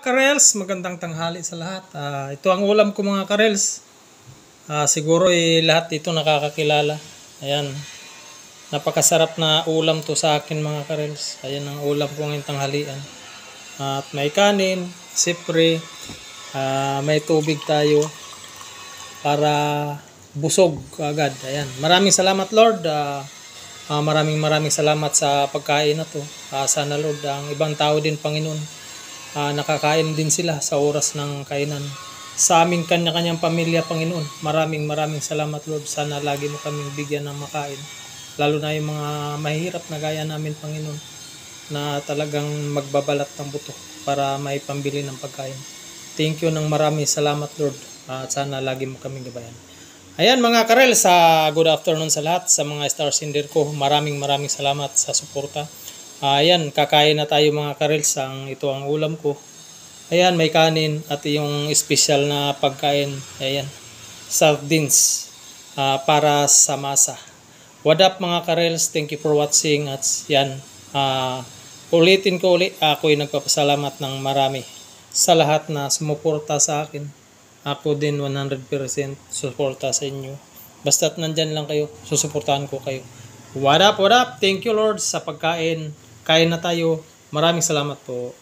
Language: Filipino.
Karels, magandang tanghali sa lahat. Ito ang ulam ko mga Karels. Siguro lahat ito nakakakilala. Ayan. Napakasarap na ulam to sa akin mga Karels. Ayan ang ulam ko ngayong tanghalian. At may kanin, sipre, may tubig tayo para busog agad. Ayan. Maraming salamat Lord. Maraming salamat sa pagkain na to. Sana Lord, ang ibang tao din Panginoon, nakakain din sila sa oras ng kainan. Sa aming kanya-kanyang pamilya, Panginoon, maraming salamat Lord. Sana lagi mo kaming bigyan ng makain, lalo na yung mga mahirap na gaya namin, Panginoon, na talagang magbabalat ng buto para may pambili ng pagkain. Thank you ng maraming salamat Lord, at sana lagi mo kaming gabayan. Ayan mga Karel, good afternoon sa lahat, sa mga star sender ko. Maraming salamat sa suporta. Ayan, kakain na tayo mga Karels. Ito ang ulam ko. Ayan, may kanin at yung special na pagkain. Ayan, sardines para sa masa. What up mga Karels? Thank you for watching. At yan, ulitin ko ulit. Ako'y nagpapasalamat ng marami sa lahat na sumuporta sa akin. Ako din 100% suporta sa inyo. Basta't nandyan lang kayo, susuportahan ko kayo. What up? Thank you Lord sa pagkain. Kain na tayo. Maraming salamat po.